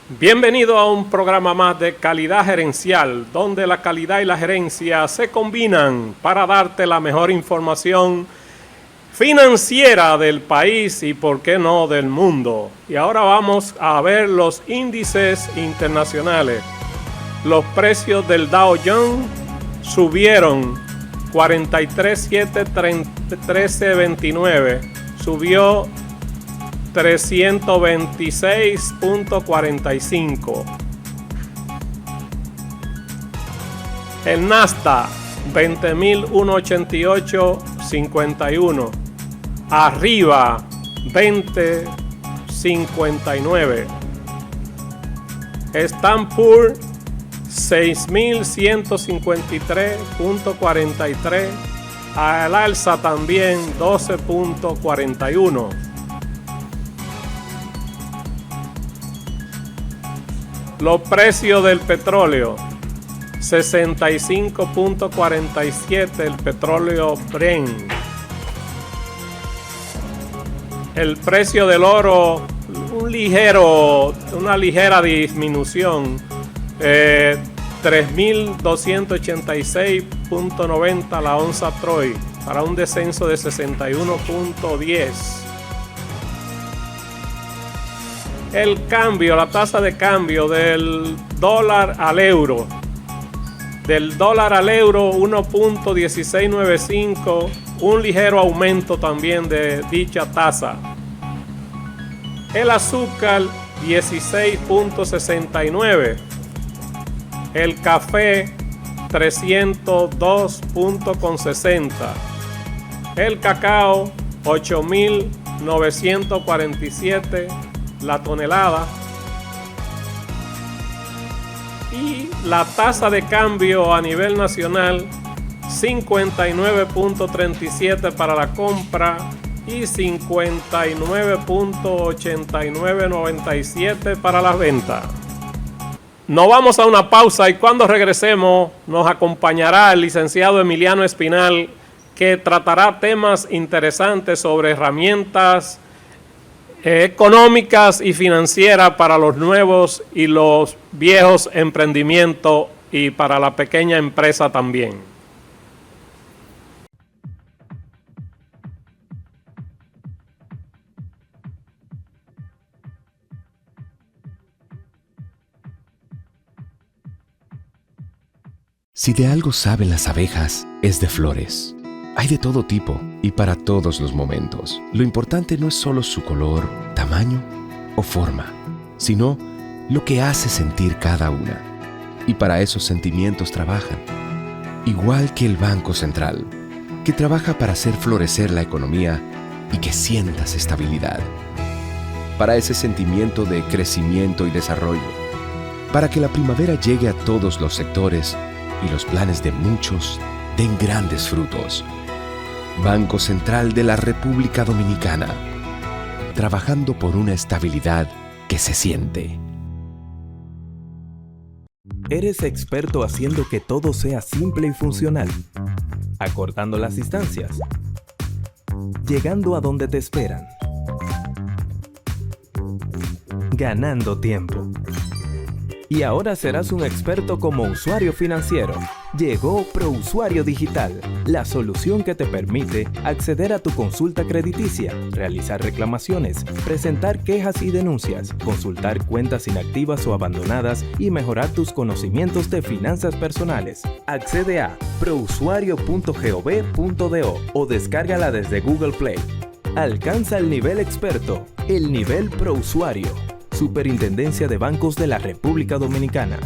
Bienvenido a un programa más de Calidad Gerencial, donde la calidad y la gerencia se combinan para darte la mejor información financiera del país y, por qué no, del mundo. Y ahora vamos a ver los índices internacionales. Los precios del Dow Jones subieron 43,713.29, subió 326.45. El Nasdaq 20.188.51, arriba 20.59. Standard Poor's 6.153.43, al alza también 12.41. Los precios del petróleo, 65.47 el petróleo Brent. El precio del oro, una ligera disminución, 3.286.90 la onza Troy, para un descenso de 61.10. El cambio, la tasa de cambio del dólar al euro. Del dólar al euro 1.1695, un ligero aumento también de dicha tasa. El azúcar 16.69. El café 302.60. El cacao 8.947 la tonelada. Y la tasa de cambio a nivel nacional 59.37 para la compra y 59.8997 para la venta. Nos vamos a una pausa y cuando regresemos nos acompañará el licenciado Emiliano Espinal, que tratará temas interesantes sobre herramientas económicas y financieras para los nuevos y los viejos emprendimientos y para la pequeña empresa también. Si de algo saben las abejas, es de flores. Hay de todo tipo y para todos los momentos. Lo importante no es solo su color, tamaño o forma, sino lo que hace sentir cada una. Y para esos sentimientos trabajan. Igual que el Banco Central, que trabaja para hacer florecer la economía y que sientas estabilidad. Para ese sentimiento de crecimiento y desarrollo. Para que la primavera llegue a todos los sectores y los planes de muchos den grandes frutos. Banco Central de la República Dominicana, trabajando por una estabilidad que se siente. Eres experto haciendo que todo sea simple y funcional, acortando las distancias, llegando a donde te esperan, ganando tiempo. Y ahora serás un experto como usuario financiero. Llegó ProUsuario Digital, la solución que te permite acceder a tu consulta crediticia, realizar reclamaciones, presentar quejas y denuncias, consultar cuentas inactivas o abandonadas y mejorar tus conocimientos de finanzas personales. Accede a prousuario.gov.do o descárgala desde Google Play. Alcanza el nivel experto, el nivel ProUsuario. Superintendencia de Bancos de la República Dominicana.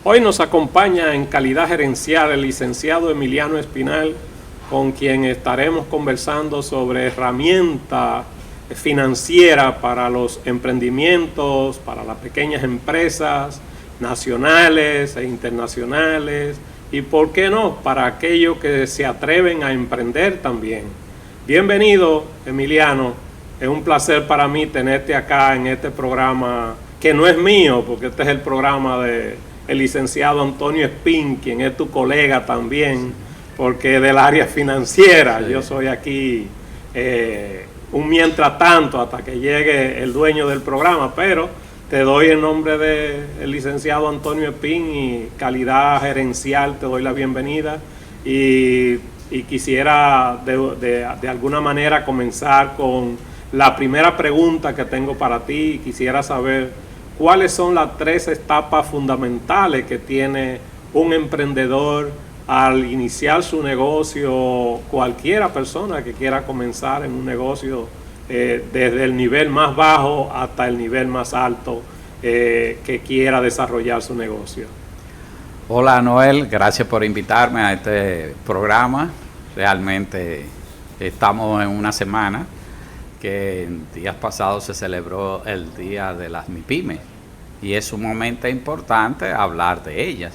Hoy nos acompaña en Calidad Gerencial el licenciado Emiliano Espinal, con quien estaremos conversando sobre herramientas financiera para los emprendimientos, para las pequeñas empresas nacionales e internacionales y, por qué no, para aquellos que se atreven a emprender también. Bienvenido, Emiliano. Es un placer para mí tenerte acá en este programa que no es mío, porque este es el programa de el licenciado Antonio Espín, quien es tu colega también, porque es del área financiera. Sí. Yo soy aquí un mientras tanto hasta que llegue el dueño del programa, pero te doy en nombre del licenciado Antonio Espín y calidad gerencial, te doy la bienvenida y quisiera de alguna manera comenzar con la primera pregunta que tengo para ti. Quisiera saber cuáles son las 3 etapas fundamentales que tiene un emprendedor al iniciar su negocio, cualquiera persona que quiera comenzar en un negocio desde el nivel más bajo hasta el nivel más alto que quiera desarrollar su negocio. Hola Noel, gracias por invitarme a este programa. Realmente estamos en una semana que en días pasados se celebró el Día de las MIPYMES y es sumamente importante hablar de ellas.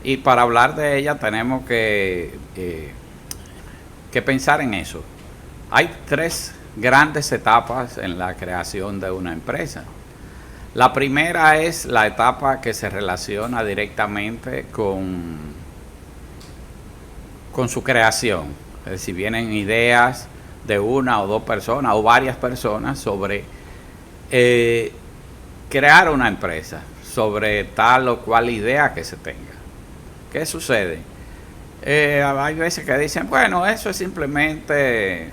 Y para hablar de ellas tenemos que pensar en eso. Hay 3 grandes etapas en la creación de una empresa. La primera es la etapa que se relaciona directamente con su creación. Es decir, vienen ideas de una o 2 personas o varias personas sobre crear una empresa, sobre tal o cual idea que se tenga. ¿Qué sucede? Hay veces que dicen, bueno, eso es simplemente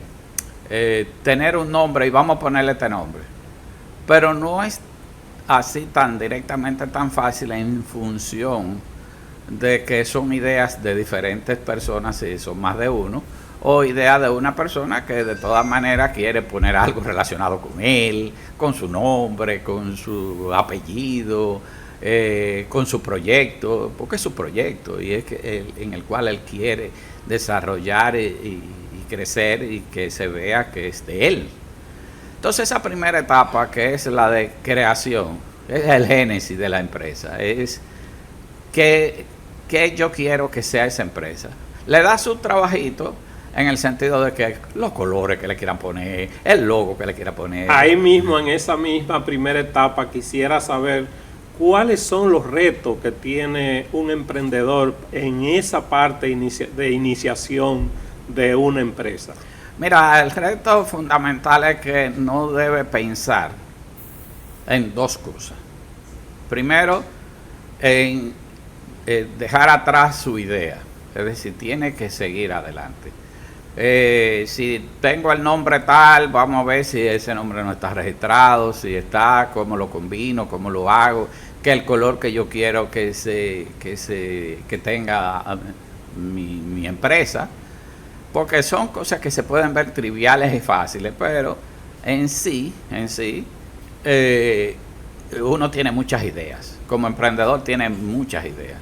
tener un nombre y vamos a ponerle este nombre. Pero no es así tan directamente tan fácil en función de que son ideas de diferentes personas, si son más de uno, o ideas de una persona que de todas maneras quiere poner algo relacionado con él, con su nombre, con su apellido, con su proyecto, porque es su proyecto y es que en el cual él quiere desarrollar y crecer y que se vea que es de él. Entonces esa primera etapa, que es la de creación, es el génesis de la empresa, es que yo quiero que sea esa empresa. Le da su trabajito en el sentido de que los colores que le quieran poner, el logo que le quieran poner. Ahí mismo, en esa misma primera etapa, quisiera saber cuáles son los retos que tiene un emprendedor en esa parte de iniciación de una empresa. Mira, el reto fundamental es que no debe pensar en 2 cosas. Primero, en dejar atrás su idea, es decir, tiene que seguir adelante. Si tengo el nombre tal, vamos a ver si ese nombre no está registrado, si está, cómo lo combino, cómo lo hago, que el color que yo quiero que tenga mi empresa, porque son cosas que se pueden ver triviales y fáciles, pero en sí, uno tiene muchas ideas, como emprendedor tiene muchas ideas.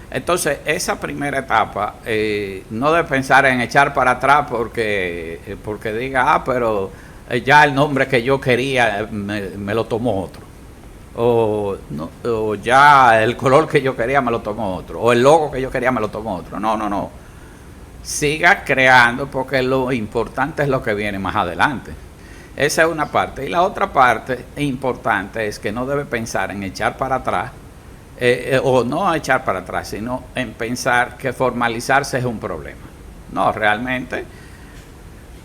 Entonces, esa primera etapa, no de pensar en echar para atrás porque diga, pero ya el nombre que yo quería me lo tomó otro. O ya el color que yo quería me lo tomó otro. O el logo que yo quería me lo tomó otro. No. Siga creando porque lo importante es lo que viene más adelante. Esa es una parte. Y la otra parte importante es que no debe pensar en echar para atrás. O no echar para atrás, sino en pensar que formalizarse es un problema. No, realmente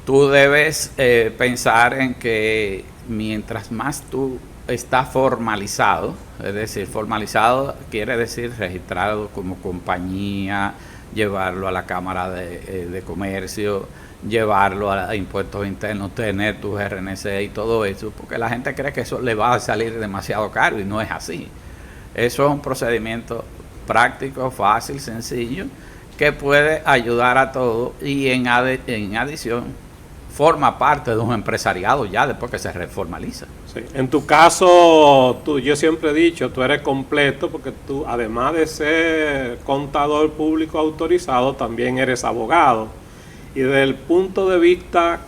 tú debes pensar en que mientras más tú estás formalizado, es decir, formalizado quiere decir registrado como compañía, llevarlo a la Cámara de Comercio, llevarlo a impuestos internos, tener tus RNC y todo eso, porque la gente cree que eso le va a salir demasiado caro y no es así. Eso es un procedimiento práctico, fácil, sencillo, que puede ayudar a todos y en adición forma parte de un empresariado ya después que se reformaliza. Sí. En tu caso, yo siempre he dicho, tú eres completo porque tú, además de ser contador público autorizado, también eres abogado. Y desde el punto de vista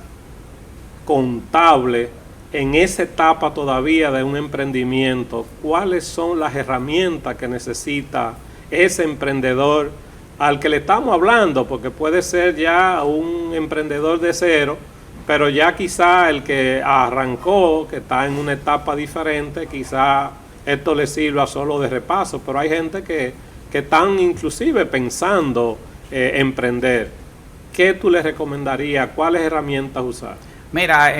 contable, en esa etapa todavía de un emprendimiento, ¿cuáles son las herramientas que necesita ese emprendedor al que le estamos hablando? Porque puede ser ya un emprendedor de cero, pero ya quizá el que arrancó, que está en una etapa diferente, quizá esto le sirva solo de repaso, pero hay gente que están inclusive pensando emprender. ¿Qué tú les recomendarías? ¿Cuáles herramientas usar? Mira,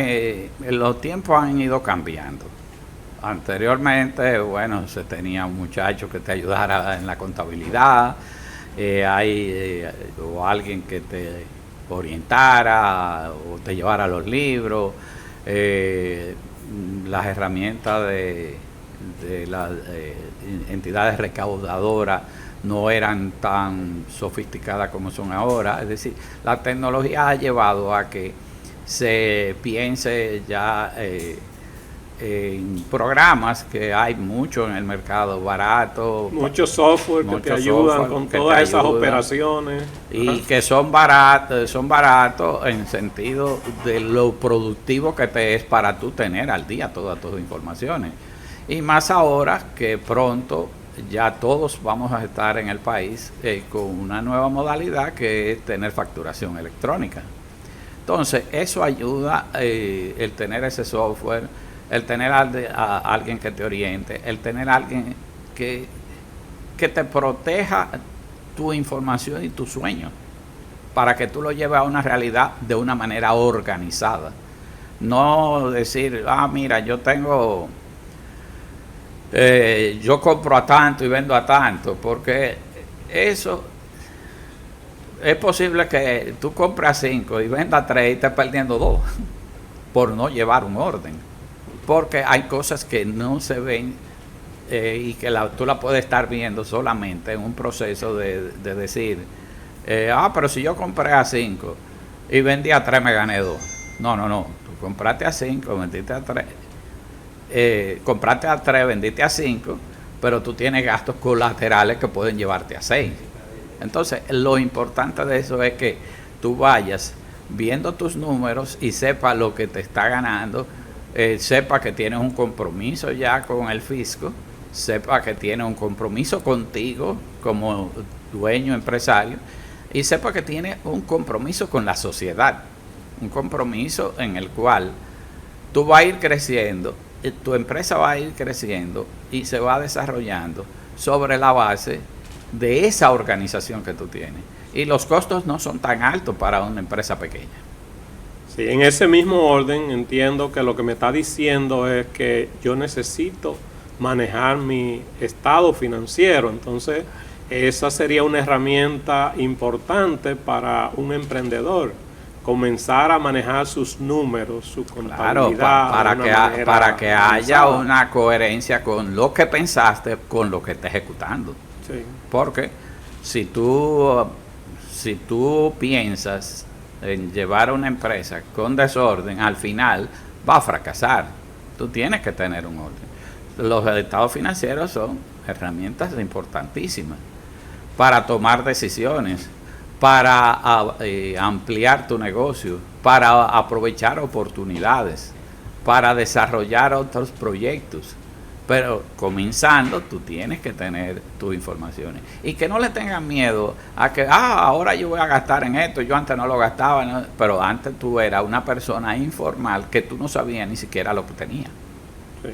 los tiempos han ido cambiando. Anteriormente, bueno, se tenía un muchacho que te ayudara en la contabilidad, o alguien que te orientara o te llevara los libros, las herramientas de las entidades recaudadoras no eran tan sofisticadas como son ahora. Es decir, la tecnología ha llevado a que se piense ya en programas que hay mucho en el mercado, barato. Mucho software que te ayudan con todas esas operaciones. Y que son baratos en sentido de lo productivo que te es para tú tener al día todas tus informaciones. Y más ahora que pronto ya todos vamos a estar en el país con una nueva modalidad que es tener facturación electrónica. Entonces, eso ayuda, el tener ese software, el tener a alguien que te oriente, el tener a alguien que te proteja tu información y tu sueño, para que tú lo lleves a una realidad de una manera organizada. No decir, mira, yo compro a tanto y vendo a tanto, porque eso es posible que tú compras 5 y vendas 3 y estés perdiendo 2 por no llevar un orden, porque hay cosas que no se ven y que tú la puedes estar viendo solamente en un proceso de decir, pero si yo compré a 5 y vendí a 3 me gané 2. No, tú compraste a 5, vendiste a 3. Compraste a 3, vendiste a 5, pero tú tienes gastos colaterales que pueden llevarte a 6. Entonces, lo importante de eso es que tú vayas viendo tus números y sepas lo que te está ganando, sepa que tienes un compromiso ya con el fisco, sepa que tienes un compromiso contigo como dueño empresario, y sepa que tienes un compromiso con la sociedad, un compromiso en el cual tú vas a ir creciendo, tu empresa va a ir creciendo y se va desarrollando sobre la base de esa organización que tú tienes. Y los costos no son tan altos para una empresa pequeña. Sí, en ese mismo orden entiendo que lo que me está diciendo es que yo necesito manejar mi estado financiero. Entonces, esa sería una herramienta importante para un emprendedor. Comenzar a manejar sus números, su contabilidad. Claro, para que haya una coherencia con lo que pensaste, con lo que estás ejecutando. Sí. Porque si tú piensas en llevar una empresa con desorden, al final va a fracasar. Tú tienes que tener un orden. Los estados financieros son herramientas importantísimas para tomar decisiones, para ampliar tu negocio, para aprovechar oportunidades, para desarrollar otros proyectos. Pero comenzando, tú tienes que tener tus informaciones. Y que no le tengan miedo a que, ahora yo voy a gastar en esto, yo antes no lo gastaba, ¿no? Pero antes tú eras una persona informal que tú no sabías ni siquiera lo que tenía. Sí.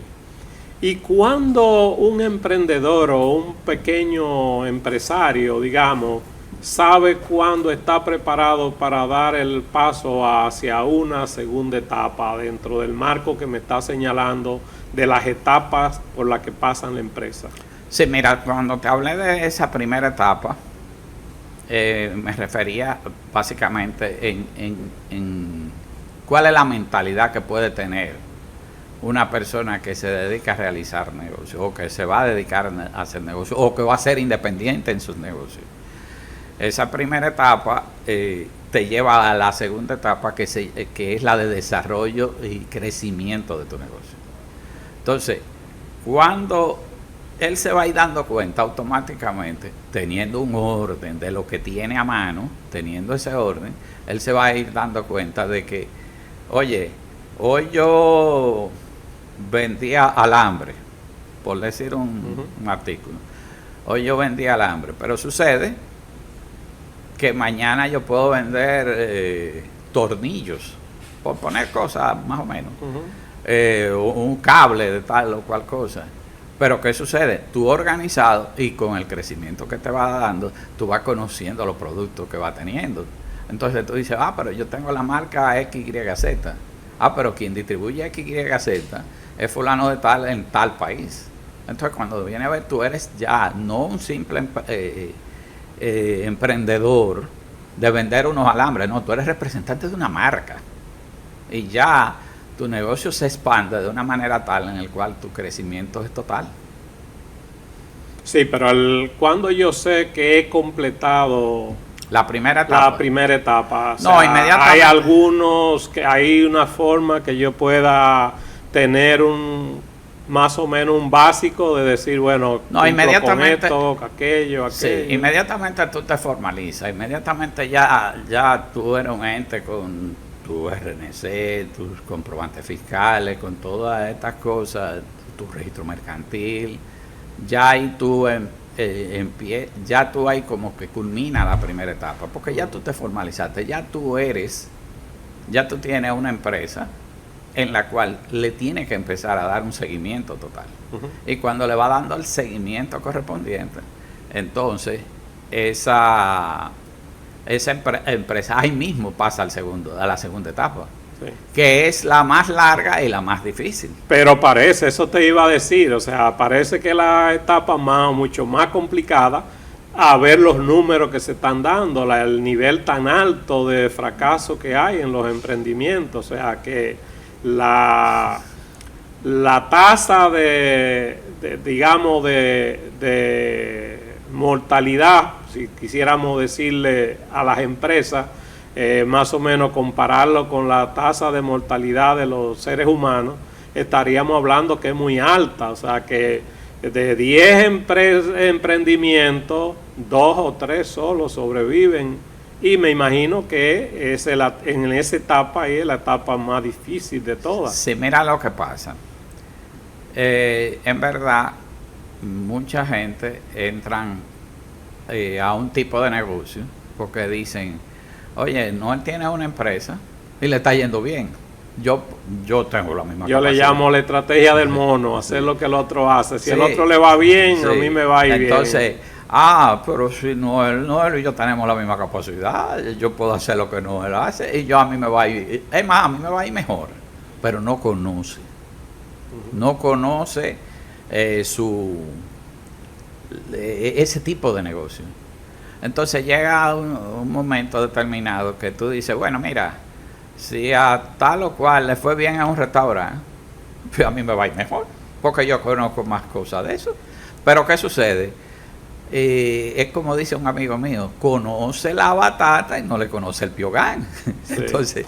Y cuando un emprendedor o un pequeño empresario, digamos, sabe cuándo está preparado para dar el paso hacia una segunda etapa dentro del marco que me está señalando de las etapas por las que pasan la empresa? Sí, mira, cuando te hablé de esa primera etapa, me refería básicamente en cuál es la mentalidad que puede tener una persona que se dedica a realizar negocios, o que se va a dedicar a hacer negocios, o que va a ser independiente en sus negocios. Esa primera etapa te lleva a la segunda etapa, que es la de desarrollo y crecimiento de tu negocio. Entonces, cuando él se va a ir dando cuenta automáticamente, teniendo un orden de lo que tiene a mano, teniendo ese orden, él se va a ir dando cuenta de que, oye, hoy yo vendía alambre, por decir un artículo. Hoy yo vendía alambre, pero sucede que mañana yo puedo vender tornillos por poner cosas más o menos, Ujú. un cable de tal o cual cosa. Pero ¿qué sucede? Tú organizado y con el crecimiento que te va dando, tú vas conociendo los productos que va teniendo. Entonces tú dices, pero yo tengo la marca XYZ. Pero quien distribuye XYZ es fulano de tal en tal país. Entonces cuando viene a ver, tú eres ya no un simple emprendedor de vender unos alambres, no, tú eres representante de una marca. Y ya tu negocio se expande de una manera tal en el cual tu crecimiento es total. Sí, pero cuando yo sé que he completado La primera etapa. la primera etapa, o No, sea, inmediatamente. hay algunos que hay una forma que yo pueda tener más o menos un básico de decir, bueno, No, cumplo inmediatamente. con esto, aquello. Sí, inmediatamente tú te formalizas, inmediatamente ya tú eres un ente con tu RNC, tus comprobantes fiscales, con todas estas cosas, tu registro mercantil, ya ahí tú ya tú ahí como que culmina la primera etapa, porque ya tú te formalizaste, ya tú tienes una empresa en la cual le tiene que empezar a dar un seguimiento total. Ujú. Y cuando le va dando el seguimiento correspondiente, entonces esa empresa ahí mismo pasa a la segunda etapa, Sí. que es la más larga y la más difícil. Pero parece, eso te iba a decir, o sea, parece que la etapa mucho más complicada a ver los números que se están dando, el nivel tan alto de fracaso que hay en los emprendimientos, o sea, que la tasa digamos, de mortalidad, si quisiéramos decirle a las empresas, más o menos compararlo con la tasa de mortalidad de los seres humanos, estaríamos hablando que es muy alta, o sea que de 10 emprendimientos, 2 o 3 solo sobreviven, y me imagino que en esa etapa es la etapa más difícil de todas. Sí, mira lo que pasa. En verdad, mucha gente entran a un tipo de negocio porque dicen, oye, no, él tiene una empresa y le está yendo bien. Yo tengo la misma Yo le capacidad. llamo la estrategia del mono, hacer lo que el otro hace. Si Sí, el otro le va bien, sí. a mí me va a ir bien. Entonces, pero si él y yo tenemos la misma capacidad, yo puedo hacer lo que no él hace y a mí me va a ir, es más, a mí me va a ir mejor, pero no conoce. No conoce ese tipo de negocio. Entonces llega un momento determinado que tú dices, bueno, mira, si a tal o cual le fue bien a un restaurante, pues a mí me va a ir mejor, porque yo conozco más cosas de eso. Pero ¿qué sucede? Es como dice un amigo mío, conoce la batata y no le conoce el piogán. Sí. Entonces,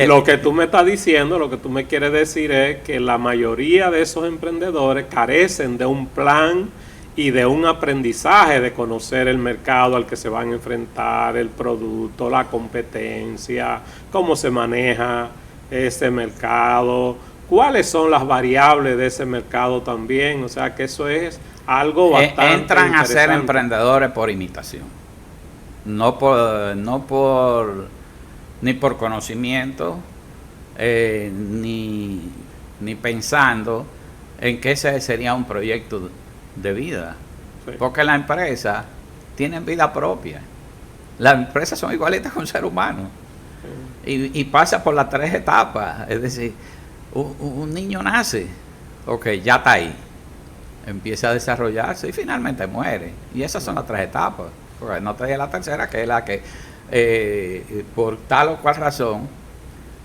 Lo que tú me estás diciendo, lo que tú me quieres decir es que la mayoría de esos emprendedores carecen de un plan y de un aprendizaje de conocer el mercado al que se van a enfrentar, el producto, la competencia, cómo se maneja ese mercado, cuáles son las variables de ese mercado también. O sea que eso es algo bastante entran a ser interesante. emprendedores por imitación, ni por conocimiento, ni pensando en que ese sería un proyecto de vida. Sí. Porque las empresas tienen vida propia. Las empresas son igualitas con un ser humano. Y pasa por las 3 etapas. Es decir, un niño nace, ok, ya está ahí. Empieza a desarrollarse y finalmente muere. Y esas son las 3 etapas. Porque no te diga la tercera, que es la que por tal o cual razón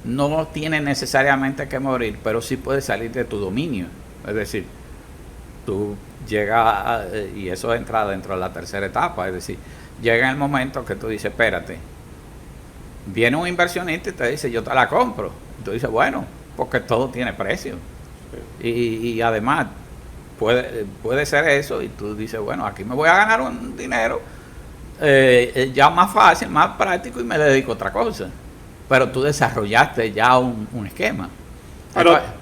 no tiene necesariamente que morir, pero sí puede salir de tu dominio. Es decir, tú llegas, y eso entra dentro de la tercera etapa, es decir, llega el momento que tú dices, espérate, viene un inversionista y te dice, yo te la compro. Y tú dices, bueno, porque todo tiene precio. Sí. Y además, puede ser eso, y tú dices, bueno, aquí me voy a ganar un dinero ya más fácil, más práctico, y me dedico a otra cosa. Pero tú desarrollaste ya un esquema.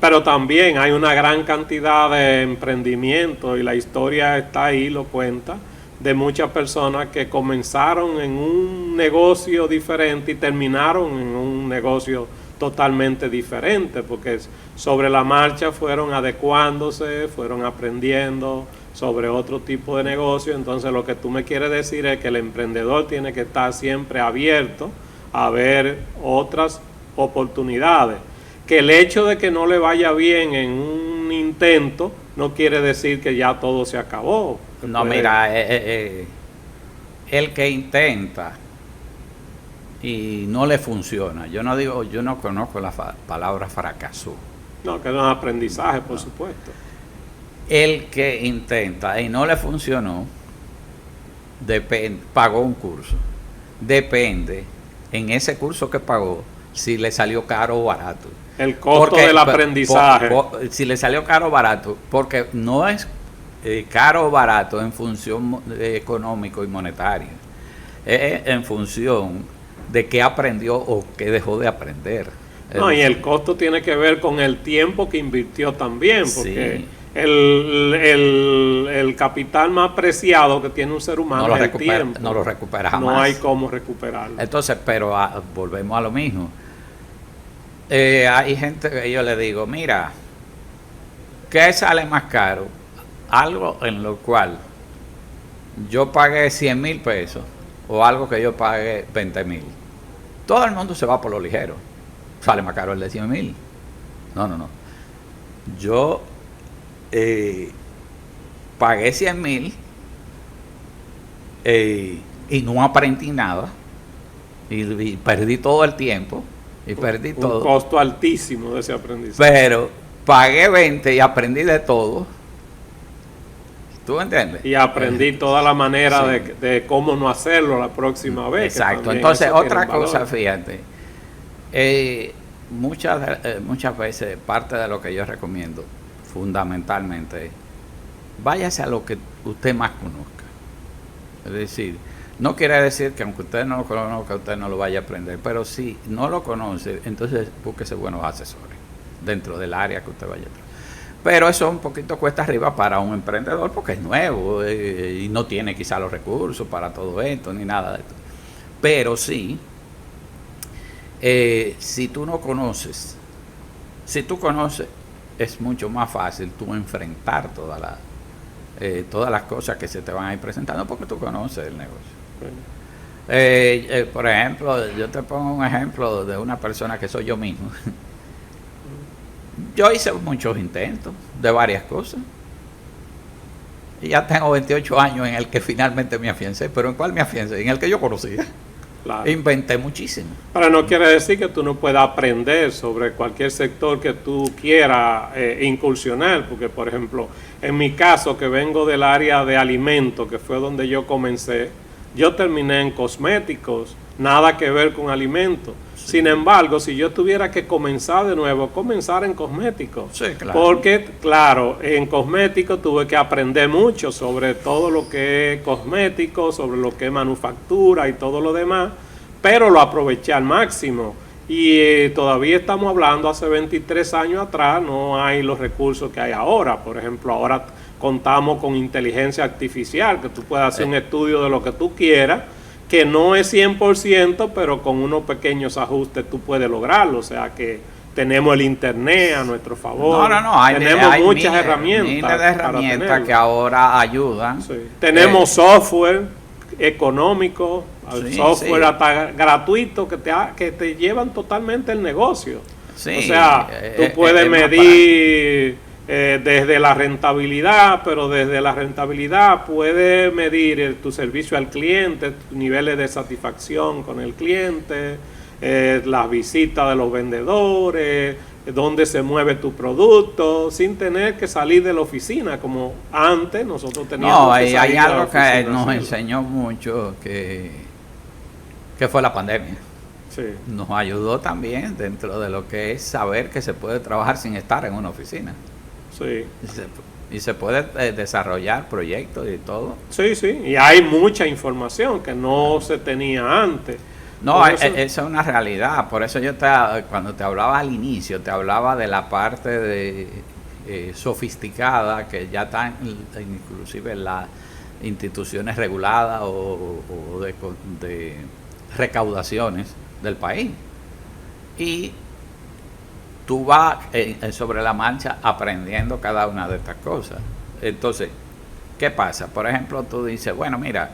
Pero también hay una gran cantidad de emprendimientos, y la historia está ahí, lo cuenta, de muchas personas que comenzaron en un negocio diferente y terminaron en un negocio totalmente diferente, porque sobre la marcha fueron adecuándose, fueron aprendiendo sobre otro tipo de negocio. Entonces lo que tú me quieres decir es que el emprendedor tiene que estar siempre abierto a ver otras oportunidades, que el hecho de que no le vaya bien en un intento no quiere decir que ya todo se acabó. No, mira, el que intenta y no le funciona, yo no conozco la palabra fracasó. No, que no es aprendizaje, por supuesto. El que intenta y no le funcionó, pagó un curso. Depende, en ese curso que pagó, si le salió caro o barato. El costo del aprendizaje. Si le salió caro o barato, porque no es caro o barato en función económico y monetario. Es en función de qué aprendió o qué dejó de aprender. No, y el costo tiene que ver con el tiempo que invirtió también, porque sí, el capital más preciado que tiene un ser humano es el tiempo. No lo recupera jamás. No hay cómo recuperarlo. Entonces, pero volvemos a lo mismo. Hay gente que yo le digo, mira, ¿qué sale más caro? Algo en lo cual yo pagué 100,000 pesos o algo que yo pagué 20,000. Todo el mundo se va por lo ligero. Sale más caro el de 100,000. No. Yo pagué 100,000 y no aprendí nada y perdí todo el tiempo y perdí todo. Un costo altísimo de ese aprendizaje. Pero pagué 20 y aprendí de todo. ¿Tú entiendes? Y aprendí toda la manera de cómo no hacerlo la próxima vez. Exacto. Entonces, otra cosa, fíjate. Muchas veces parte de lo que yo recomiendo fundamentalmente es váyase a lo que usted más conozca. Es decir, no quiere decir que aunque usted no lo conozca, usted no lo vaya a aprender, pero si no lo conoce, entonces búsquese buenos asesores dentro del área que usted vaya a trabajar. Pero eso un poquito cuesta arriba para un emprendedor porque es nuevo y no tiene quizá los recursos para todo esto ni nada de esto. Pero sí, si tú conoces, es mucho más fácil tú enfrentar todas las cosas que se te van a ir presentando porque tú conoces el negocio. Por ejemplo, yo te pongo un ejemplo de una persona que soy yo mismo. Yo hice muchos intentos de varias cosas y ya tengo 28 años en el que finalmente me afiancé. ¿Pero en cuál me afiancé? En el que yo conocía. Claro. Inventé muchísimo. Ahora, no quiere decir que tú no puedas aprender sobre cualquier sector que tú quieras incursionar, porque, por ejemplo, en mi caso, que vengo del área de alimentos, que fue donde yo comencé, yo terminé en cosméticos, nada que ver con alimentos. Sí. Sin embargo, si yo tuviera que comenzar de nuevo, comenzar en cosméticos. Sí, claro. Porque, claro, en cosméticos tuve que aprender mucho sobre todo lo que es cosmético, sobre lo que es manufactura y todo lo demás, pero lo aproveché al máximo. Y todavía estamos hablando, hace 23 años atrás, no hay los recursos que hay ahora. Por ejemplo, ahora contamos con inteligencia artificial, que tú puedes hacer un estudio de lo que tú quieras, que no es 100%, pero con unos pequeños ajustes tú puedes lograrlo. O sea que tenemos el internet a nuestro favor. Tenemos muchas herramientas. Miles de herramientas que ahora ayudan. Sí. Tenemos software económico, software hasta gratuito que te llevan totalmente el negocio. Sí, o sea, tú puedes medir desde la rentabilidad, pero desde la rentabilidad puedes medir tu servicio al cliente, tus niveles de satisfacción con el cliente, las visitas de los vendedores, dónde se mueve tu producto, sin tener que salir de la oficina como antes nosotros teníamos. No, hay algo que nos enseñó mucho que fue la pandemia. Sí. Nos ayudó también dentro de lo que es saber que se puede trabajar sin estar en una oficina. Sí. Y se puede desarrollar proyectos y todo. Sí, y hay mucha información que no se tenía antes. No, esa es una realidad. Por eso cuando te hablaba al inicio, te hablaba de la parte de sofisticada que ya están inclusive en las instituciones reguladas o de recaudaciones del país. Y tú vas sobre la marcha aprendiendo cada una de estas cosas. Entonces, ¿qué pasa? Por ejemplo, tú dices, bueno, mira,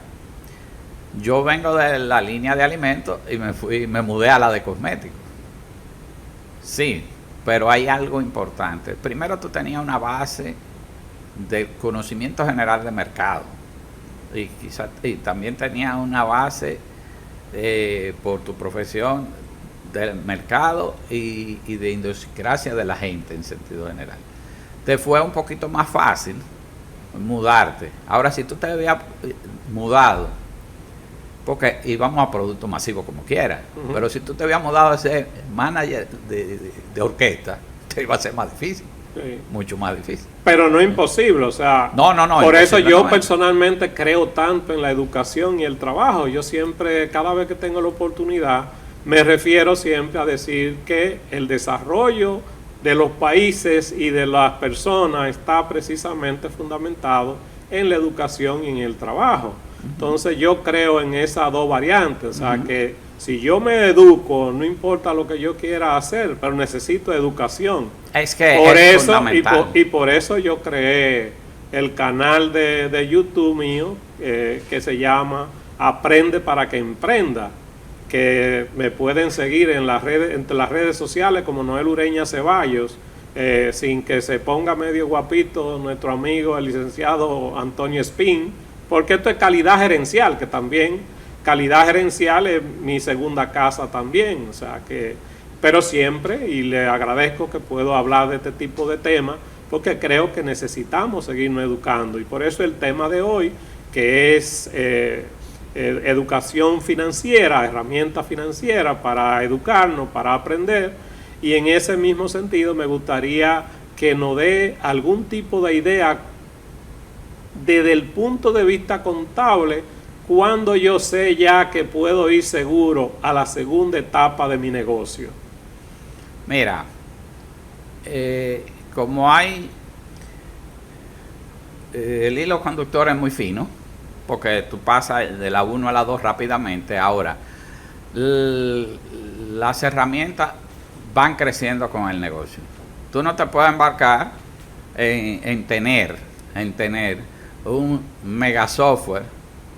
yo vengo de la línea de alimentos y me mudé a la de cosméticos. Sí, pero hay algo importante. Primero tú tenías una base de conocimiento general de mercado y también tenías una base por tu profesión del mercado y de idiosincrasia de la gente en sentido general. Te fue un poquito más fácil mudarte. Ahora, si tú te habías mudado, porque íbamos a productos masivos como quieras, pero si tú te habías mudado a ser manager de orquesta, te iba a ser más difícil, mucho más difícil. Pero no imposible, o sea, no, por eso yo no personalmente creo tanto en la educación y el trabajo. Yo siempre, cada vez que tengo la oportunidad, me refiero siempre a decir que el desarrollo de los países y de las personas está precisamente fundamentado en la educación y en el trabajo. Entonces yo creo en esas dos variantes, o sea que si yo me educo, no importa lo que yo quiera hacer, pero necesito educación. Es que por es eso, fundamental. y por eso yo creé el canal de YouTube mío, que se llama Aprende para que Emprenda, que me pueden seguir en entre las redes sociales como Noel Ureña Ceballos, sin que se ponga medio guapito nuestro amigo el licenciado Antonio Espín, porque esto es calidad gerencial, que también calidad gerencial es mi segunda casa también, o sea que, pero siempre, y le agradezco que puedo hablar de este tipo de temas, porque creo que necesitamos seguirnos educando, y por eso el tema de hoy, que es educación financiera, herramienta financiera para educarnos, para aprender, y en ese mismo sentido me gustaría que nos dé algún tipo de idea desde el punto de vista contable, cuando yo sé ya que puedo ir seguro a la segunda etapa de mi negocio. Mira, como hay el hilo conductor es muy fino, porque tú pasas de la 1 a la 2 rápidamente. Ahora, las herramientas van creciendo con el negocio. Tú no te puedes embarcar en tener un mega software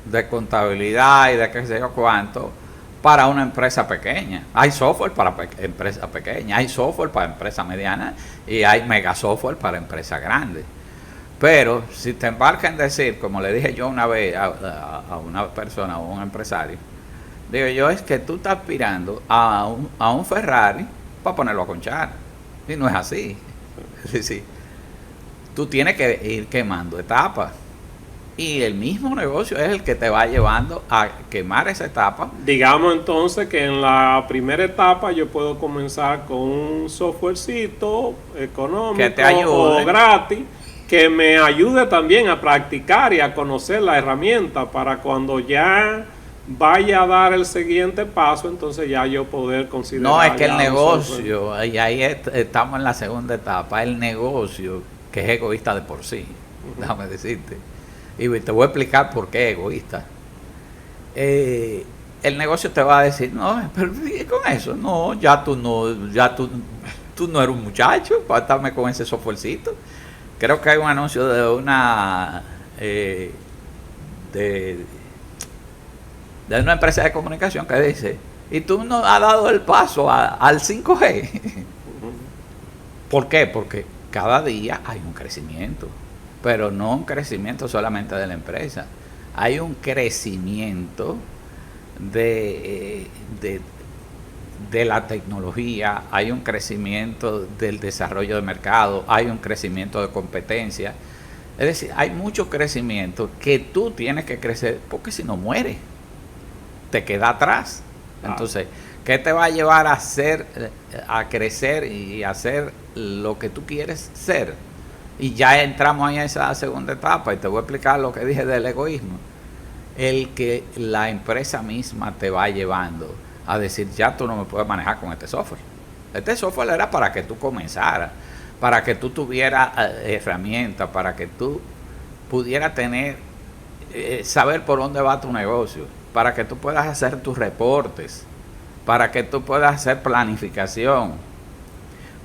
de contabilidad y de qué sé yo cuánto para una empresa pequeña. Hay software para empresas pequeñas, hay software para empresas medianas y hay mega software para empresas grandes. Pero si te embarcas en decir, como le dije yo una vez a una persona o un empresario, digo yo, es que tú estás aspirando a un Ferrari para ponerlo a conchar. Y no es así. Es decir, tú tienes que ir quemando etapas. Y el mismo negocio es el que te va llevando a quemar esa etapa. Digamos entonces que en la primera etapa yo puedo comenzar con un softwarecito económico que te ayude, o gratis, que me ayude también a practicar y a conocer la herramienta para cuando ya vaya a dar el siguiente paso, entonces ya yo poder considerar. No, es que el negocio, y ahí estamos en la segunda etapa, el negocio que es egoísta de por sí, déjame decirte. Y te voy a explicar por qué es egoísta. El negocio te va a decir, no, pero con eso, no, tú no eres un muchacho para estarme con ese softwarecito. Creo que hay un anuncio de una de una empresa de comunicación que dice, y tú no has dado el paso al 5G. ¿Por qué? Porque cada día hay un crecimiento, pero no un crecimiento solamente de la empresa, hay un crecimiento de la tecnología, hay un crecimiento del desarrollo de mercado, hay un crecimiento de competencia. Es decir, hay mucho crecimiento que tú tienes que crecer, porque si no mueres, te queda atrás. Entonces, ¿qué te va a llevar a crecer y a hacer lo que tú quieres ser? Y ya entramos ahí en esa segunda etapa, y te voy a explicar lo que dije del egoísmo. El que la empresa misma te va llevando a decir, ya tú no me puedes manejar con este software. Este software era para que tú comenzaras, para que tú tuvieras herramientas, para que tú pudieras tener, saber por dónde va tu negocio, para que tú puedas hacer tus reportes, para que tú puedas hacer planificación,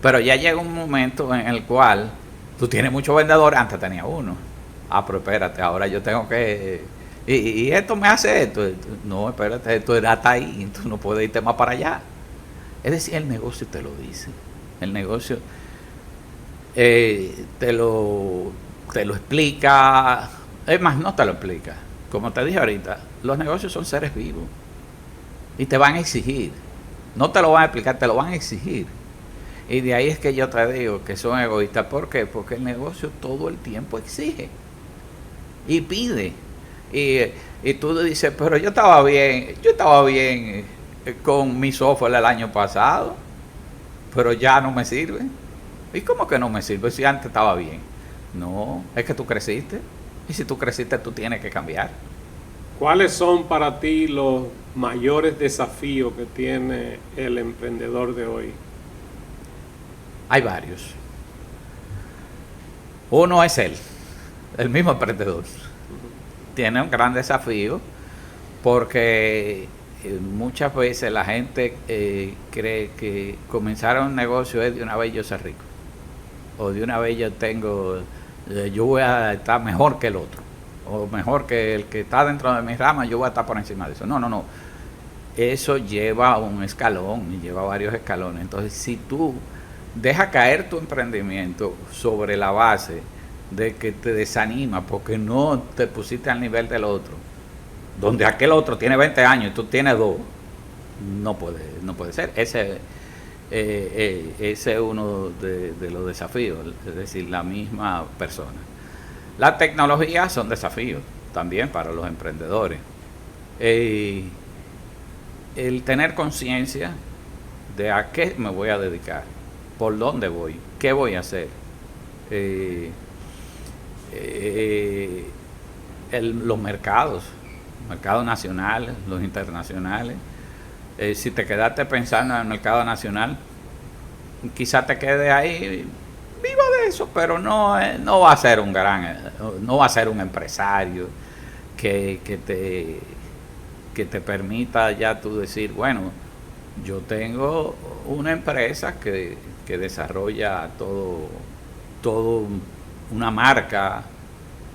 Pero ya llega un momento en el cual tú tienes muchos vendedores, antes tenía uno. Ah, pero espérate, ahora yo tengo que... Y esto me hace esto. No, espérate, esto era hasta ahí, tú no puedes irte más para allá. Es decir, el negocio te lo dice. El negocio te lo explica. Es más, no te lo explica. Como te dije ahorita, los negocios son seres vivos. Y te van a exigir. No te lo van a explicar, te lo van a exigir. Y de ahí es que yo te digo que son egoístas. ¿Por qué? Porque el negocio todo el tiempo exige. Y pide. Y tú dices, pero yo estaba bien con mi software el año pasado, pero ya no me sirve. ¿Y cómo que no me sirve si antes estaba bien? No, es que tú creciste. Y si tú creciste, tú tienes que cambiar. ¿Cuáles son para ti los mayores desafíos que tiene el emprendedor de hoy? Hay varios. Uno es el mismo emprendedor. Tiene un gran desafío porque muchas veces la gente cree que comenzar un negocio es de una vez yo ser rico. O de una vez yo voy a estar mejor que el otro. O mejor que el que está dentro de mi rama, yo voy a estar por encima de eso. No. Eso lleva un escalón y lleva varios escalones. Entonces, si tú dejas caer tu emprendimiento sobre la base de que te desanima porque no te pusiste al nivel del otro, donde aquel otro tiene 20 años y tú tienes 2, no puede ser. Ese es uno de los desafíos, es decir, la misma persona. Las tecnologías son desafíos también para los emprendedores. El tener conciencia de a qué me voy a dedicar, por dónde voy, qué voy a hacer. Los mercados nacionales, los internacionales. Si te quedaste pensando en el mercado nacional, quizás te quede ahí, viva de eso, pero no va a ser no va a ser un empresario que te permita ya tú decir, bueno, yo tengo una empresa que desarrolla todo una marca,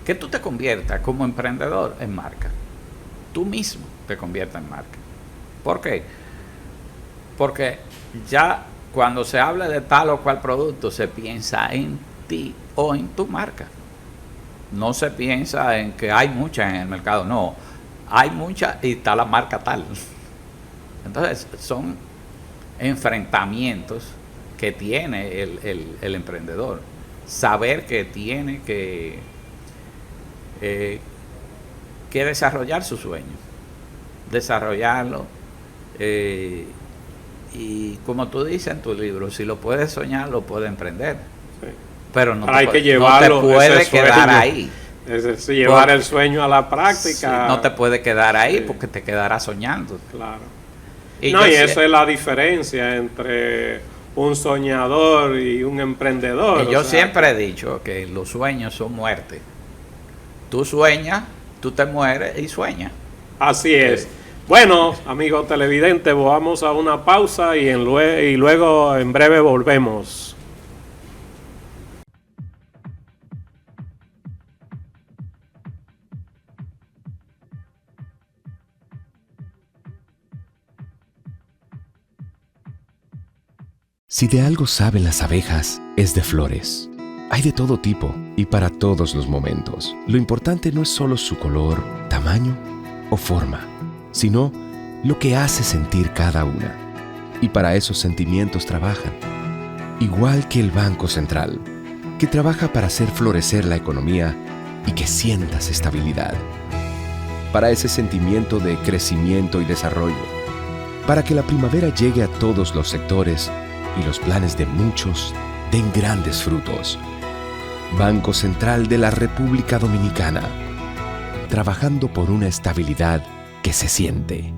que tú te conviertas como emprendedor en marca. Tú mismo te conviertas en marca. ¿Por qué? Porque ya cuando se habla de tal o cual producto, se piensa en ti o en tu marca. No se piensa en que hay muchas en el mercado. No, hay muchas y está la marca tal. Entonces, son enfrentamientos que tiene el emprendedor. Saber que tiene que desarrollar su sueño, desarrollarlo, y como tú dices en tu libro, si lo puedes soñar, lo puedes emprender. Sí. Pero no te puedes quedar ahí. Es decir, llevar el sueño a la práctica. Sí, no te puedes quedar ahí porque te quedarás soñando. Claro. Y esa es la diferencia entre un soñador y un emprendedor. Y yo siempre he dicho que los sueños son muerte. Tú sueñas, tú te mueres y sueñas. Así es. Bueno, amigos televidentes, vamos a una pausa y luego en breve volvemos. Si de algo saben las abejas, es de flores. Hay de todo tipo y para todos los momentos. Lo importante no es solo su color, tamaño o forma, sino lo que hace sentir cada una. Y para esos sentimientos trabajan. Igual que el Banco Central, que trabaja para hacer florecer la economía y que sientas estabilidad. Para ese sentimiento de crecimiento y desarrollo. Para que la primavera llegue a todos los sectores y los planes de muchos den grandes frutos. Banco Central de la República Dominicana, trabajando por una estabilidad que se siente.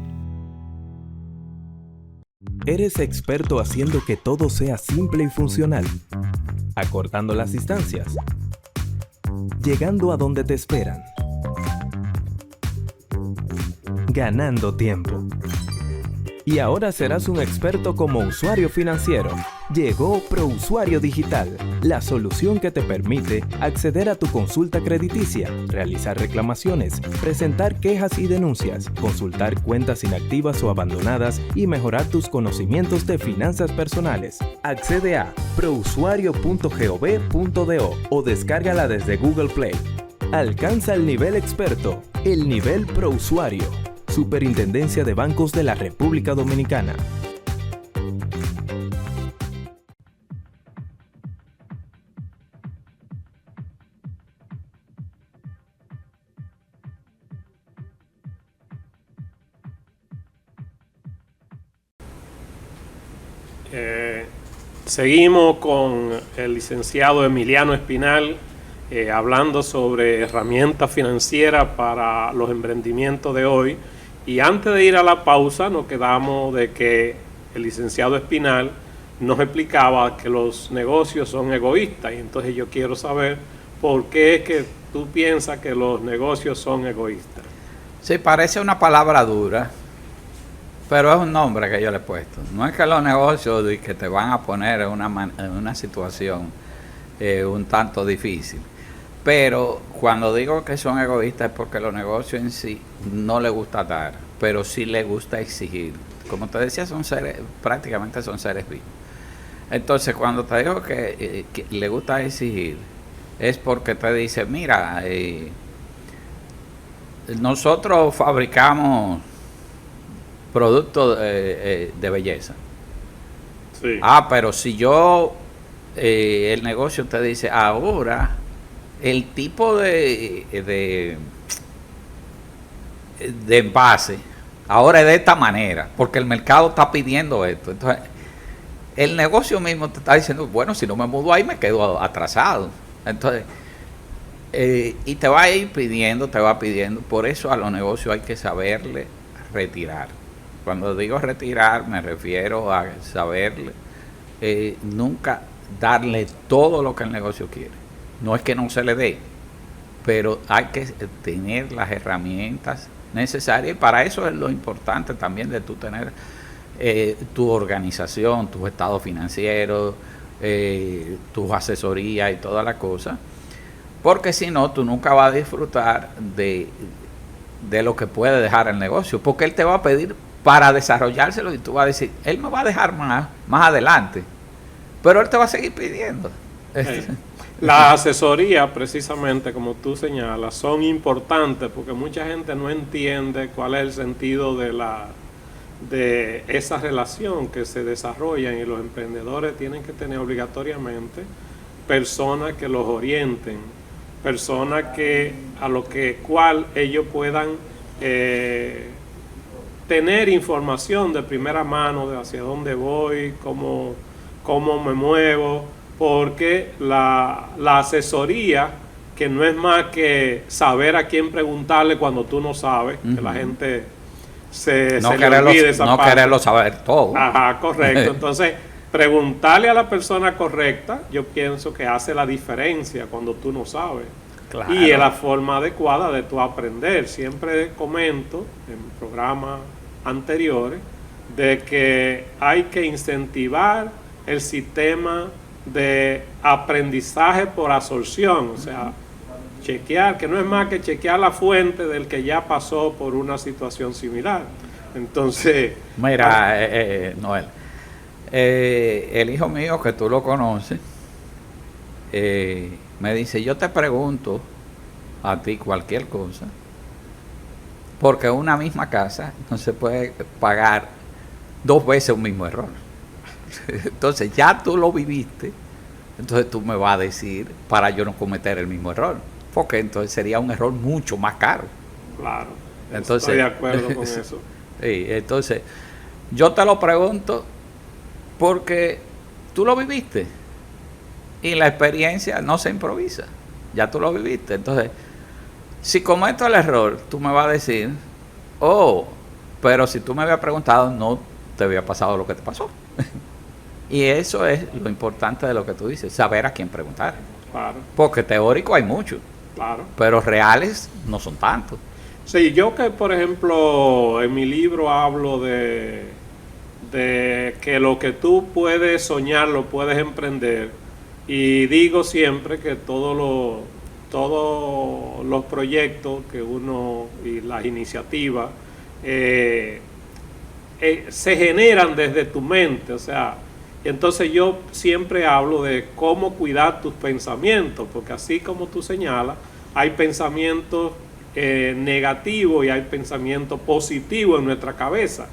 Eres experto haciendo que todo sea simple y funcional, acortando las distancias, llegando a donde te esperan, ganando tiempo. Y ahora serás un experto como usuario financiero. Llegó ProUsuario Digital, la solución que te permite acceder a tu consulta crediticia, realizar reclamaciones, presentar quejas y denuncias, consultar cuentas inactivas o abandonadas y mejorar tus conocimientos de finanzas personales. Accede a prousuario.gov.do o descárgala desde Google Play. Alcanza el nivel experto, el nivel ProUsuario. Superintendencia de Bancos de la República Dominicana. Seguimos con el licenciado Emiliano Espinal hablando sobre herramientas financieras para los emprendimientos de hoy. Y antes de ir a la pausa nos quedamos de que el licenciado Espinal nos explicaba que los negocios son egoístas, y entonces yo quiero saber por qué es que tú piensas que los negocios son egoístas. Sí, parece una palabra dura, pero es un nombre que yo le he puesto. No es que los negocios que te van a poner en una situación un tanto difícil, pero cuando digo que son egoístas es porque los negocios en sí no les gusta dar, pero sí les gusta exigir. Como te decía, prácticamente son seres vivos. Entonces, cuando te digo que le gusta exigir, es porque te dice, mira, nosotros fabricamos productos de belleza. Sí. Pero si yo, el negocio te dice, ahora el tipo de envase ahora es de esta manera, porque el mercado está pidiendo esto. Entonces, el negocio mismo te está diciendo, bueno, si no me mudo ahí me quedo atrasado. Entonces, y te va a ir pidiendo, por eso a los negocios hay que saberle retirar. Cuando digo retirar, me refiero a saberle, nunca darle todo lo que el negocio quiere. No es que no se le dé, pero hay que tener las herramientas necesarias, y para eso es lo importante también de tú tener tu organización, tus estados financieros, tus asesorías y todas las cosas, porque si no, tú nunca vas a disfrutar de lo que puede dejar el negocio, porque él te va a pedir para desarrollárselo y tú vas a decir, él me va a dejar más adelante, pero él te va a seguir pidiendo. La asesoría, precisamente como tú señalas, son importantes porque mucha gente no entiende cuál es el sentido de esa relación que se desarrolla, y los emprendedores tienen que tener obligatoriamente personas que los orienten, personas cual ellos puedan tener información de primera mano de hacia dónde voy, cómo me muevo, porque la asesoría, que no es más que saber a quién preguntarle cuando tú no sabes, que la gente se le olvide esa parte. No quererlo saber todo. Ajá, correcto. Entonces, preguntarle a la persona correcta, yo pienso que hace la diferencia cuando tú no sabes. Claro. Y es la forma adecuada de tú aprender. Siempre comento en programas anteriores de que hay que incentivar el sistema de aprendizaje por absorción, o sea, chequear, que no es más que chequear la fuente del que ya pasó por una situación similar. Entonces, mira, Noel, el hijo mío, que tú lo conoces, me dice, yo te pregunto a ti cualquier cosa, porque una misma casa no se puede pagar 2 veces un mismo error. Entonces ya tú lo viviste, entonces tú me vas a decir para yo no cometer el mismo error, porque entonces sería un error mucho más caro. Claro, entonces, estoy de acuerdo con eso. Sí, entonces yo te lo pregunto porque tú lo viviste y la experiencia no se improvisa, ya tú lo viviste. Entonces, si cometo el error, tú me vas a decir, pero si tú me habías preguntado, no te había pasado lo que te pasó. Y eso es lo importante de lo que tú dices, saber a quién preguntar. Claro. Porque teórico hay mucho, claro, pero reales no son tantos. Sí, yo que por ejemplo en mi libro hablo de de que lo que tú puedes soñar lo puedes emprender. Y digo siempre que todos los proyectos que uno y las iniciativas se generan desde tu mente, o sea, entonces yo siempre hablo de cómo cuidar tus pensamientos, porque así como tú señalas, hay pensamientos negativos y hay pensamientos positivos en nuestra cabeza,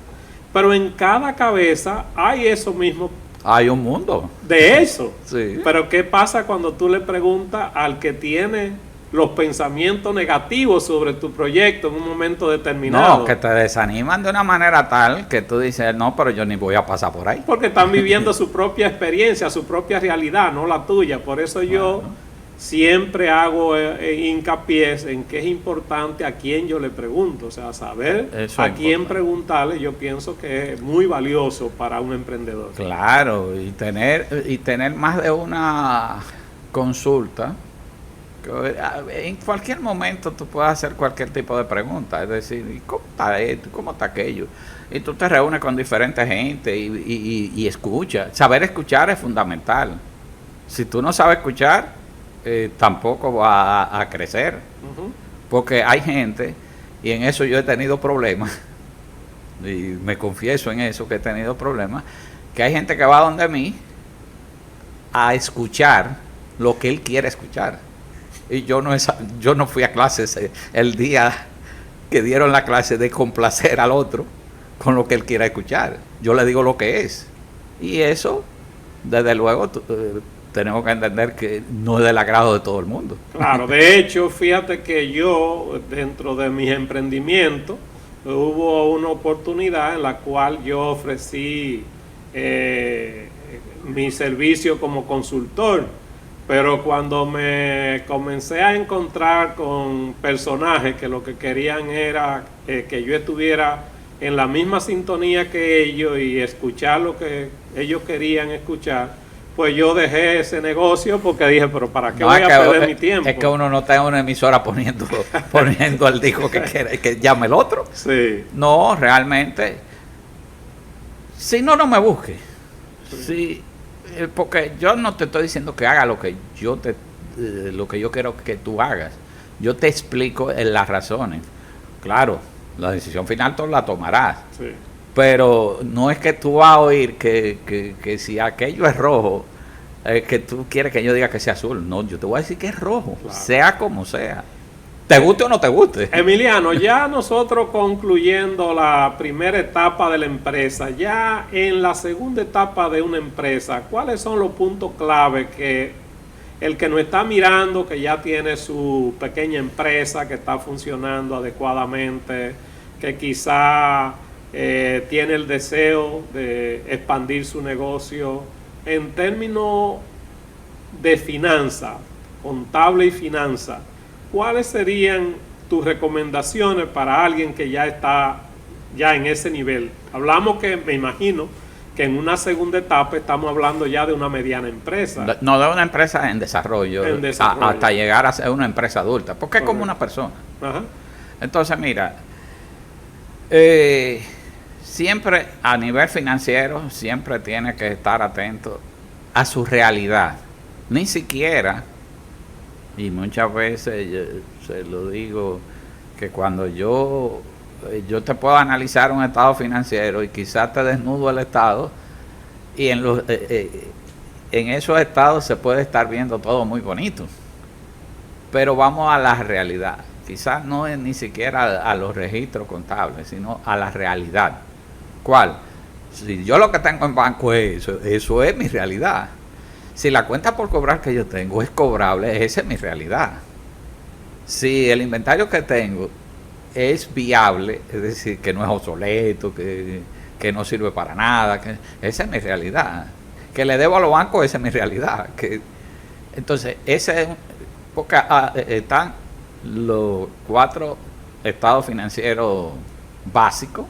pero en cada cabeza hay eso mismo. Hay un mundo De eso. Sí. Pero ¿qué pasa cuando tú le preguntas al que tiene los pensamientos negativos sobre tu proyecto en un momento determinado? No, que te desaniman de una manera tal que tú dices, no, pero yo ni voy a pasar por ahí. Porque están viviendo su propia experiencia, su propia realidad, no la tuya. Por eso yo siempre hago hincapié en que es importante a quién yo le pregunto. O sea, saber Eso a es quién importante. preguntarle, yo pienso que es muy valioso para un emprendedor. Claro, y tener más de una consulta. En cualquier momento tú puedes hacer cualquier tipo de pregunta, es decir, ¿y cómo está esto? ¿Cómo está aquello? Y tú te reúnes con diferentes gente y escucha. Saber escuchar es fundamental. Si tú no sabes escuchar, tampoco va a crecer. Ujú. Porque hay gente, y en eso yo he tenido problemas, y me confieso en eso que he tenido problemas, que hay gente que va donde mí a escuchar lo que él quiere escuchar. Y yo no fui a clases el día que dieron la clase de complacer al otro con lo que él quiera escuchar. Yo le digo lo que es. Y eso, desde luego, tenemos que entender que no es del agrado de todo el mundo. Claro, de hecho, fíjate que yo, dentro de mis emprendimientos, hubo una oportunidad en la cual yo ofrecí mi servicio como consultor, pero cuando me comencé a encontrar con personajes que lo que querían era que yo estuviera en la misma sintonía que ellos y escuchar lo que ellos querían escuchar, pues yo dejé ese negocio porque dije, pero ¿para qué voy a perder mi tiempo? Es que uno no está en una emisora poniendo al disco que quiere, que llame el otro. Sí. No, realmente, si no me busque. Sí, porque yo no te estoy diciendo que haga lo que yo quiero que tú hagas. Yo te explico las razones. Claro, la decisión final tú la tomarás. Sí. Pero no es que tú vas a oír que si aquello es rojo, que tú quieres que yo diga que sea azul. No, yo te voy a decir que es rojo, Claro. sea como sea. Te guste o no te guste. Emiliano, ya nosotros concluyendo la primera etapa de la empresa, ya en la segunda etapa de una empresa, ¿cuáles son los puntos clave que el que nos está mirando, que ya tiene su pequeña empresa, que está funcionando adecuadamente, que quizá tiene el deseo de expandir su negocio en términos de finanzas, contable y finanzas, ¿cuáles serían tus recomendaciones para alguien que ya está ya en ese nivel? Hablamos que, me imagino, que en una segunda etapa estamos hablando ya de una mediana empresa. No, de una empresa en desarrollo, hasta llegar a ser una empresa adulta, porque es como una persona. Ajá. Entonces, mira, siempre a nivel financiero, siempre tiene que estar atento a su realidad. Ni siquiera, y muchas veces se lo digo, que cuando yo te puedo analizar un estado financiero y quizás te desnudo el estado, y en esos estados se puede estar viendo todo muy bonito. Pero vamos a la realidad. Quizás no es ni siquiera a los registros contables, sino a la realidad. ¿Cuál? Si yo lo que tengo en banco es eso es mi realidad. Si la cuenta por cobrar que yo tengo es cobrable, esa es mi realidad. Si el inventario que tengo es viable, es decir, que no es obsoleto, que no sirve para nada, esa es mi realidad. Que le debo a los bancos, esa es mi realidad. Entonces, ese es porque están los 4 estados financieros básicos,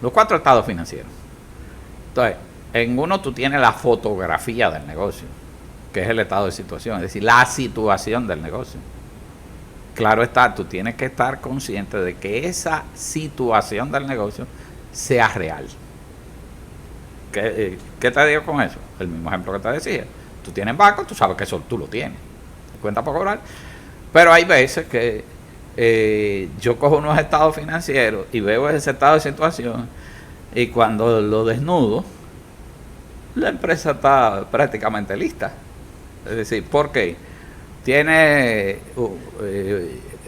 los 4 estados financieros. Entonces, en uno tú tienes la fotografía del negocio, que es el estado de situación, es decir, la situación del negocio. claro está, tú tienes que estar consciente de que esa situación del negocio sea real. ¿Qué te digo con eso? El mismo ejemplo que te decía. Tú tienes banco, tú sabes que eso tú lo tienes. Cuenta por cobrar. Pero hay veces que yo cojo unos estados financieros y veo ese estado de situación y cuando lo desnudo, la empresa está prácticamente lista. Es decir, ¿por qué? Tiene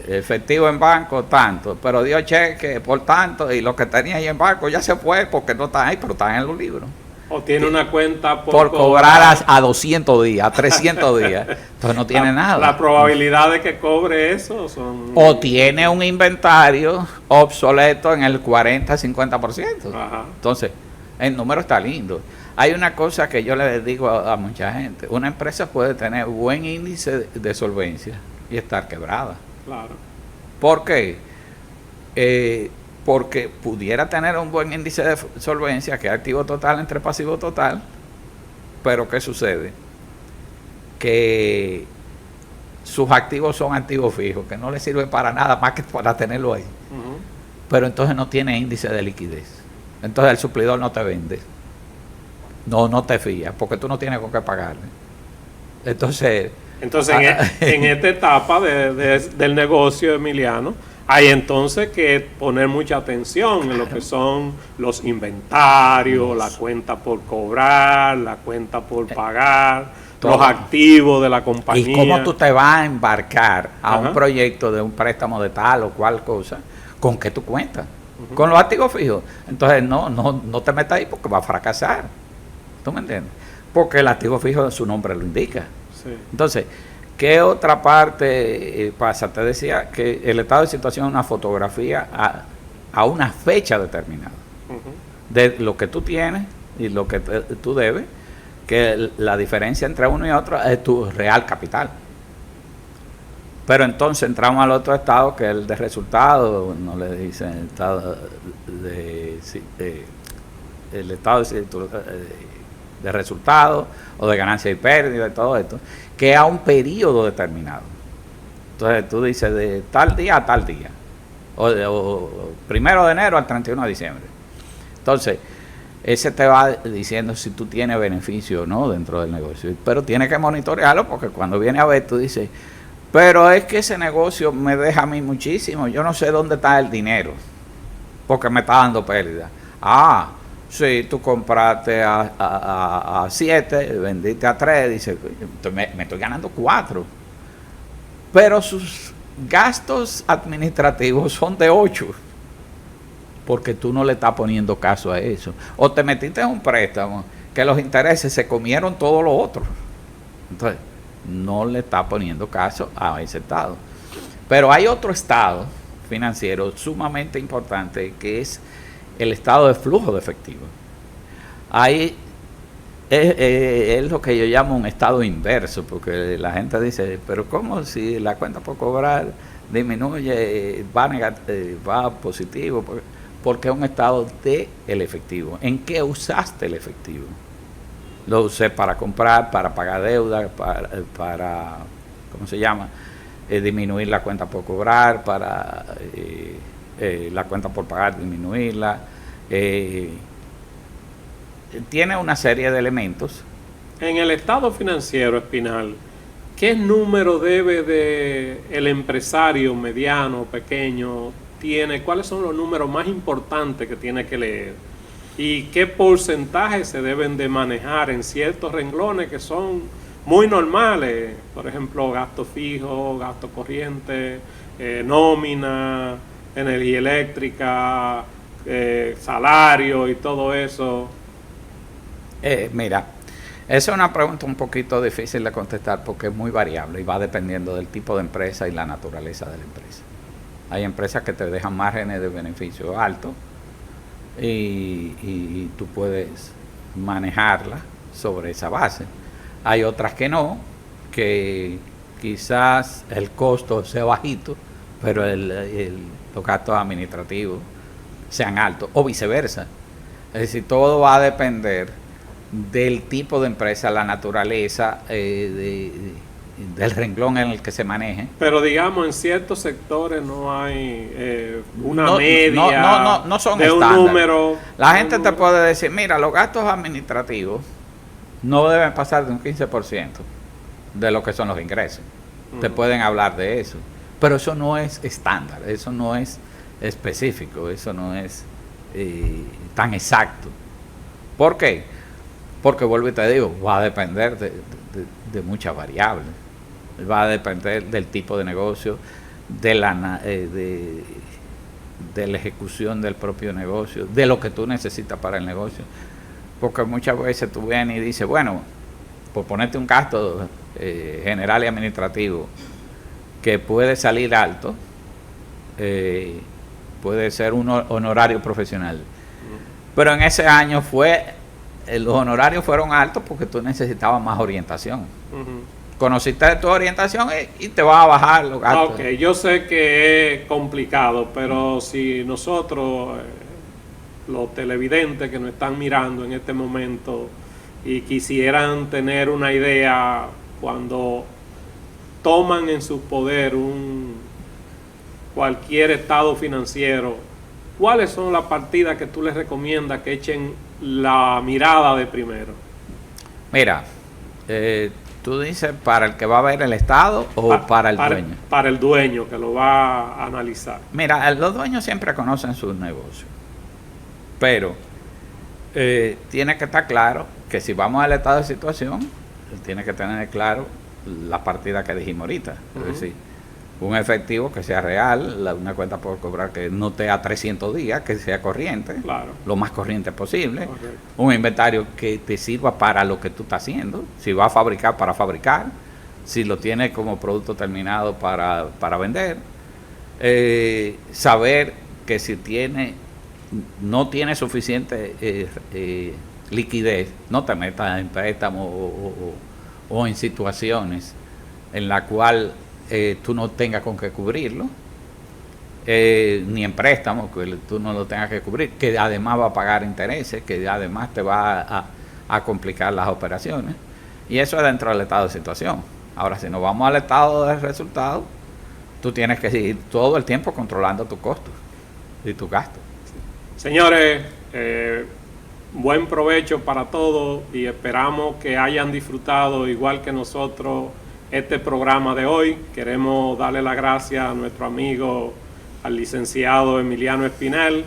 efectivo en banco tanto, pero dio cheque por tanto y lo que tenía ahí en banco ya se fue porque no está ahí, pero está en los libros. O tiene una cuenta por cobrar a 200 días, a 300 días. Entonces no tiene nada. La probabilidad de que cobre eso son... O tiene un inventario obsoleto en el 40-50%. Ajá. Entonces, el número está lindo. Hay una cosa que yo le digo a mucha gente. Una empresa puede tener buen índice de solvencia y estar quebrada. Claro. ¿Por qué? Porque pudiera tener un buen índice de solvencia, que es activo total entre pasivo total, pero ¿qué sucede? Que sus activos son activos fijos, que no le sirven para nada más que para tenerlo ahí. Uh-huh. Pero entonces no tiene índice de liquidez. Entonces el suplidor no te vende. No te fías, porque tú no tienes con qué pagarle. Entonces en esta etapa del negocio, Emiliano, hay entonces que poner mucha atención en lo que son los inventarios, la cuenta por cobrar, la cuenta por pagar, todo. Los activos de la compañía. Y cómo tú te vas a embarcar a Ajá. un proyecto de un préstamo de tal o cual cosa, con qué tú cuentas. Uh-huh. Con los activos fijos. Entonces no te metas ahí porque va a fracasar. ¿Tú me entiendes? Porque el activo fijo, su nombre lo indica. Sí. Entonces, ¿qué otra parte pasa? Te decía que el estado de situación es una fotografía a una fecha determinada. Uh-huh. De lo que tú tienes y lo que tú debes, que la diferencia entre uno y otro es tu real capital. Pero entonces entramos al otro estado, que es el de resultado, no le dicen el estado de resultado o de ganancia y pérdida y todo esto, que a un periodo determinado. Entonces tú dices de tal día a tal día, o 1 de enero al 31 de diciembre. Entonces, ese te va diciendo si tú tienes beneficio o no dentro del negocio, pero tienes que monitorearlo porque cuando viene a ver tú dices, pero es que ese negocio me deja a mí muchísimo, yo no sé dónde está el dinero, porque me está dando pérdida. Sí, tú compraste a 7, vendiste a 3, dice, me estoy ganando 4. Pero sus gastos administrativos son de 8, porque tú no le estás poniendo caso a eso. O te metiste en un préstamo que los intereses se comieron todo lo otro. Entonces, no le estás poniendo caso a ese estado. Pero hay otro estado financiero sumamente importante que es el estado de flujo de efectivo. Ahí es lo que yo llamo un estado inverso, porque la gente dice, pero ¿cómo si la cuenta por cobrar disminuye, va positivo? Porque es un estado del efectivo. ¿En qué usaste el efectivo? Lo usé para comprar, para pagar deuda, para ¿cómo se llama? Disminuir la cuenta por cobrar, para la cuenta por pagar, disminuirla. Tiene una serie de elementos. En el estado financiero, Espinal, ¿qué número debe el empresario mediano, pequeño, tiene? ¿Cuáles son los números más importantes que tiene que leer? ¿Y qué porcentaje se deben de manejar en ciertos renglones que son muy normales? Por ejemplo, gasto fijo, gasto corriente, nómina, energía eléctrica, salario y todo eso. Mira, esa es una pregunta un poquito difícil de contestar porque es muy variable y va dependiendo del tipo de empresa y la naturaleza de la empresa. Hay empresas que te dejan márgenes de beneficio altos y tú puedes manejarla sobre esa base. Hay otras que no, que quizás el costo sea bajito, pero los gastos administrativos sean altos, o viceversa. Es decir, todo va a depender del tipo de empresa, la naturaleza del renglón en el que se maneje. Pero digamos, en ciertos sectores no hay una No, media no son de un estándar. número. La gente te puede decir, mira, los gastos administrativos no deben pasar de un 15% de lo que son los ingresos. Te pueden hablar de eso. Pero eso no es estándar, eso no es específico, eso no es tan exacto. ¿Por qué? Porque vuelvo y te digo, va a depender de muchas variables. Va a depender del tipo de negocio, de la ejecución del propio negocio, de lo que tú necesitas para el negocio. Porque muchas veces tú vienes y dices, bueno, por ponerte un gasto general y administrativo que puede salir alto, puede ser un honorario profesional. Pero en ese año los honorarios fueron altos porque tú necesitabas más orientación. Conociste tu orientación y te vas a bajar los gastos. Ok, yo sé que es complicado, pero si nosotros, los televidentes que nos están mirando en este momento y quisieran tener una idea cuando toman en su poder cualquier estado financiero, ¿cuáles son las partidas que tú les recomiendas que echen la mirada de primero? Mira, tú dices para el que va a ver el estado o para el dueño. Para el dueño que lo va a analizar. Mira, los dueños siempre conocen sus negocios, pero tiene que estar claro que si vamos al estado de situación, tiene que tener claro la partida que dijimos ahorita. Es decir, un efectivo que sea real, una cuenta por cobrar que no esté a 300 días, que sea corriente, Claro. lo más corriente posible. Correcto. Un inventario que te sirva para lo que tú estás haciendo, si va a fabricar, para fabricar, si lo tienes como producto terminado para vender. Saber que si no tiene suficiente liquidez, no te metas en préstamos o en situaciones en la cual tú no tengas con qué cubrirlo, ni en préstamos que tú no lo tengas que cubrir, que además va a pagar intereses, que además te va a complicar las operaciones, y eso es dentro del estado de situación. Ahora, si nos vamos al estado de resultado, tú tienes que seguir todo el tiempo controlando tus costos y tus gastos. Señores, buen provecho para todos y esperamos que hayan disfrutado igual que nosotros este programa de hoy. Queremos darle las gracias a nuestro amigo, al licenciado Emiliano Espinal,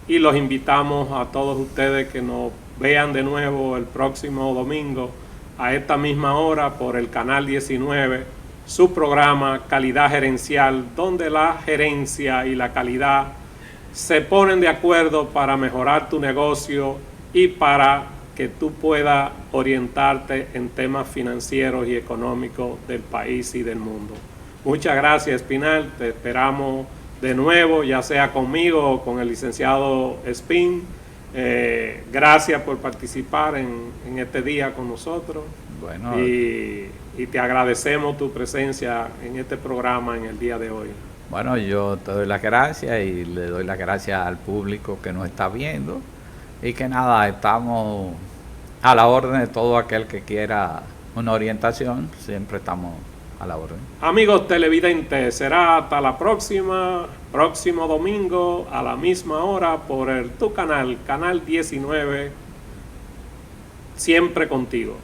y los invitamos a todos ustedes que nos vean de nuevo el próximo domingo a esta misma hora por el canal 19, su programa Calidad Gerencial, donde la gerencia y la calidad se ponen de acuerdo para mejorar tu negocio y para que tú puedas orientarte en temas financieros y económicos del país y del mundo. Muchas gracias, Espinal. Te esperamos de nuevo, ya sea conmigo o con el licenciado Espín. Gracias por participar en este día con nosotros. Bueno, y te agradecemos tu presencia en este programa en el día de hoy. Bueno, yo te doy las gracias y le doy las gracias al público que nos está viendo, y que nada, estamos a la orden de todo aquel que quiera una orientación, siempre estamos a la orden. Amigos televidentes, será hasta la próximo domingo a la misma hora por tu canal, Canal 19, siempre contigo.